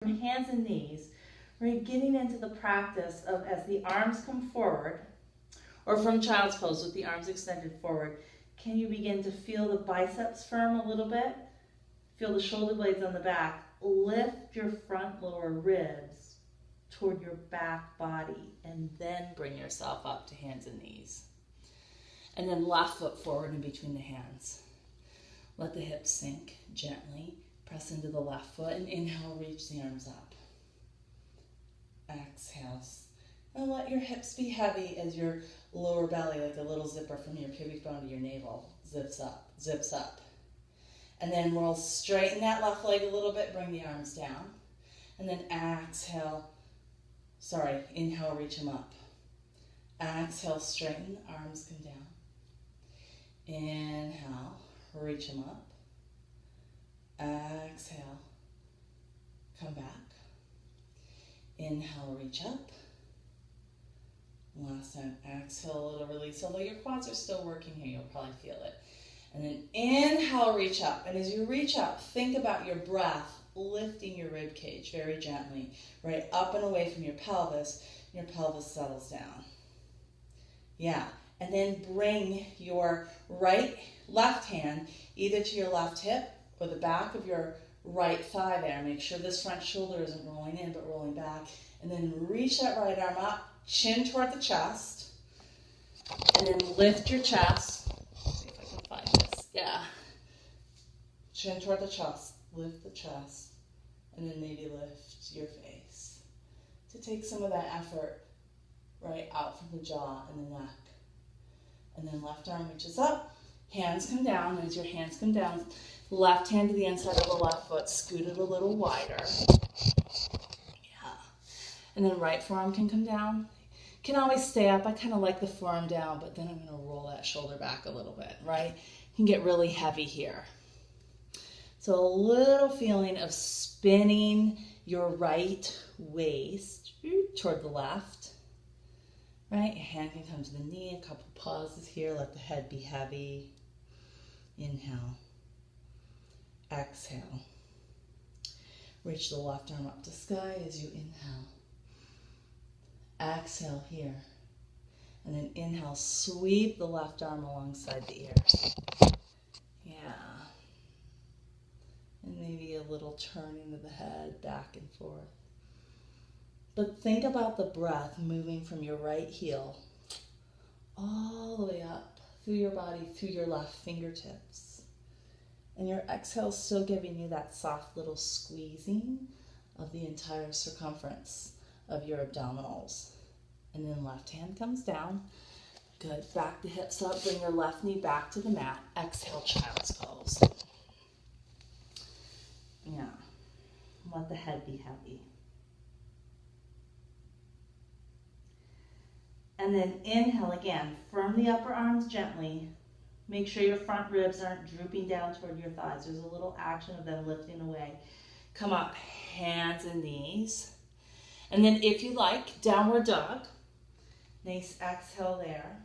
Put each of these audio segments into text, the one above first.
From hands and knees, we're getting into the practice of, as the arms come forward, or from child's pose with the arms extended forward, can you begin to feel the biceps firm a little bit? Feel the shoulder blades on the back. Lift your front lower ribs toward your back body, and then bring yourself up to hands and knees. And then left foot forward in between the hands. Let the hips sink gently. Press into the left foot and inhale, reach the arms up. Exhale. And let your hips be heavy as your lower belly, like a little zipper from your pubic bone to your navel, zips up. And then we'll straighten that left leg a little bit, bring the arms down. And then inhale, reach them up. Exhale, straighten, arms come down. Inhale, reach them up. Exhale, come back. Inhale, reach up. Last time, exhale, a little release. Although your quads are still working here, you'll probably feel it. And then inhale, reach up. And as you reach up, think about your breath lifting your rib cage very gently, right up and away from your pelvis. Your pelvis settles down. Yeah. And then bring your left hand either to your left hip or the back of your right thigh there. Make sure this front shoulder isn't rolling in but rolling back. And then reach that right arm up, chin toward the chest. And then lift your chest. Let's see if I can find this. Yeah. Chin toward the chest. Lift the chest. And then maybe lift your face. To take some of that effort right out from the jaw and the neck. And then left arm reaches up. Hands come down. And as your hands come down, left hand to the inside of the left foot, scoot it a little wider. Yeah. And then right forearm can come down. Can always stay up. I kind of like the forearm down, but then I'm going to roll that shoulder back a little bit, right? You can get really heavy here. So a little feeling of spinning your right waist toward the left, right? Your hand can come to the knee. A couple pauses here. Let the head be heavy. Inhale. Exhale. Reach the left arm up to sky as you inhale. Exhale here. And then inhale, sweep the left arm alongside the ears. Yeah. And maybe a little turning of the head back and forth. But think about the breath moving from your right heel all the way up through your body, through your left fingertips. And your exhale is still giving you that soft little squeezing of the entire circumference of your abdominals. And then left hand comes down. Good. Back the hips up. Bring your left knee back to the mat. Exhale, child's pose. Yeah. Let the head be heavy. And then inhale again. Firm the upper arms gently. Make sure your front ribs aren't drooping down toward your thighs. There's a little action of them lifting away. Come up, hands and knees. And then if you like, downward dog. Nice exhale there.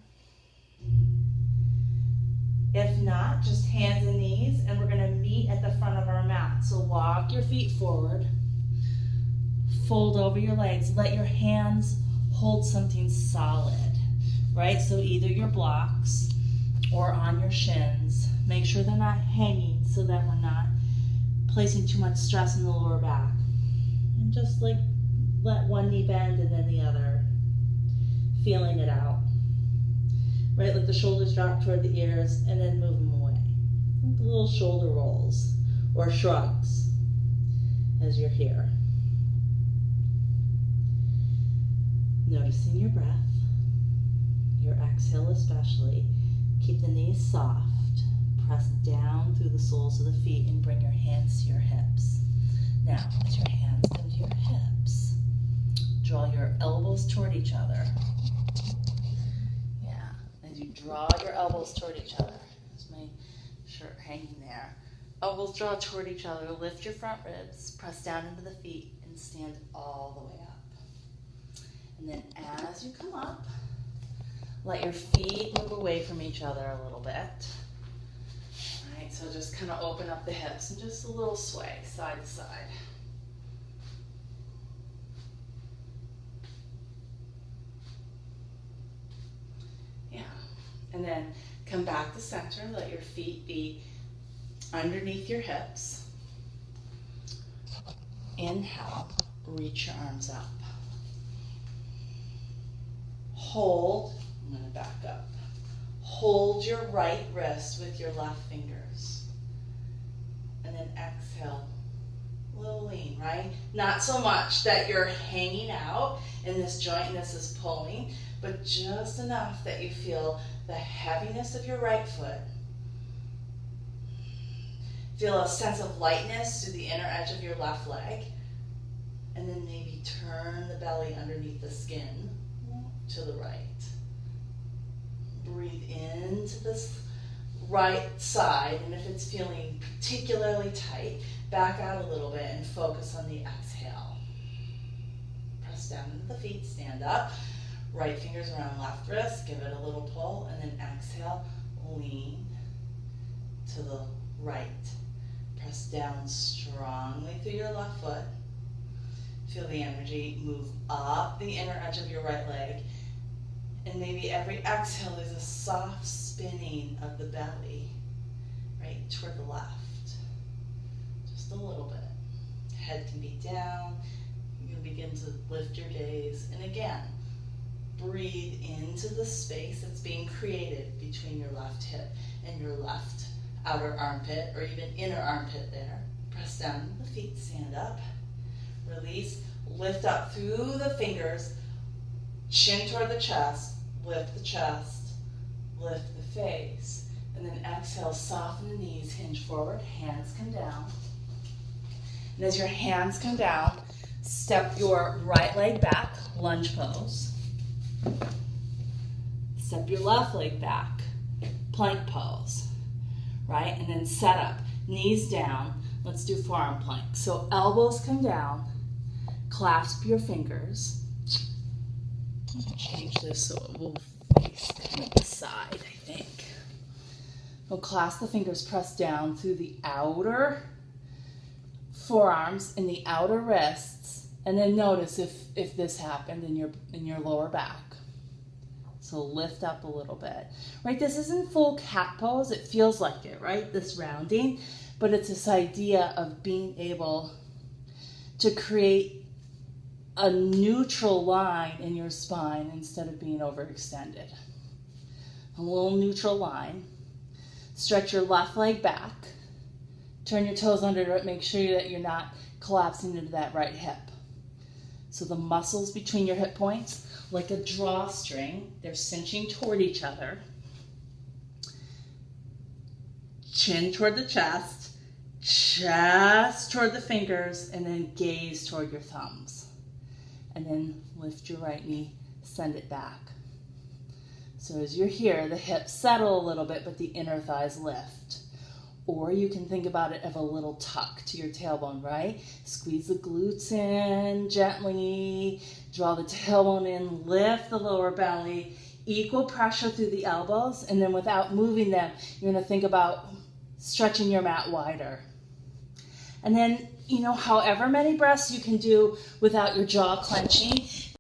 If not, just hands and knees, and we're gonna meet at the front of our mat. So walk your feet forward. Fold over your legs. Let your hands hold something solid, right? So either your blocks or on your shins. Make sure they're not hanging so that we're not placing too much stress in the lower back. And just like let one knee bend and then the other. Feeling it out. Right, let the shoulders drop toward the ears and then move them away. Like little shoulder rolls or shrugs as you're here. Noticing your breath, your exhale especially. Keep the knees soft. Press down through the soles of the feet and bring your hands to your hips. Now, let your hands come to your hips. Draw your elbows toward each other. Yeah, as you draw your elbows toward each other. There's my shirt hanging there. Elbows draw toward each other. Lift your front ribs. Press down into the feet and stand all the way up. And then as you come up, let your feet move away from each other a little bit. All right, so just kind of open up the hips and just a little sway side to side. And then come back to center. Let your feet be underneath your hips. Inhale, reach your arms up. Hold, I'm going to back up. Hold your right wrist with your left fingers. And then exhale, a little lean, right? Not so much that you're hanging out in this joint and this is pulling, but just enough that you feel the heaviness of your right foot. Feel a sense of lightness through the inner edge of your left leg. And then maybe turn the belly underneath the skin to the right. Breathe into this right side, and if it's feeling particularly tight, back out a little bit and focus on the exhale. Press down into the feet, stand up. Right fingers around left wrist, give it a little pull, and then exhale, lean to the right. Press down strongly through your left foot. Feel the energy move up the inner edge of your right leg. And maybe every exhale is a soft spinning of the belly, right, toward the left. Just a little bit. Head can be down. You can begin to lift your gaze. And again, breathe into the space that's being created between your left hip and your left outer armpit, or even inner armpit there. Press down the feet, stand up. Release, lift up through the fingers, chin toward the chest, lift the chest, lift the face, and then exhale, soften the knees, hinge forward, hands come down. And as your hands come down, step your right leg back, lunge pose. Step your left leg back, plank pose, right? And then set up, knees down. Let's do forearm plank. So elbows come down, clasp your fingers. Change this so it will face kind of the side, I think. We'll clasp the fingers, press down through the outer forearms and the outer wrists, and then notice if this happened in your lower back. So lift up a little bit. Right, this isn't full cat pose. It feels like it, right? This rounding, but it's this idea of being able to create a neutral line in your spine instead of being overextended. A little neutral line. Stretch your left leg back. Turn your toes under it. Make sure that you're not collapsing into that right hip. So the muscles between your hip points, like a drawstring, they're cinching toward each other. Chin toward the chest, chest toward the fingers, and then gaze toward your thumbs. And then lift your right knee, send it back. So as you're here, the hips settle a little bit, but the inner thighs lift. Or you can think about it of a little tuck to your tailbone, right? Squeeze the glutes in gently, draw the tailbone in, lift the lower belly, equal pressure through the elbows, and then without moving them, you're gonna think about stretching your mat wider. And then, however many breaths you can do without your jaw clenching,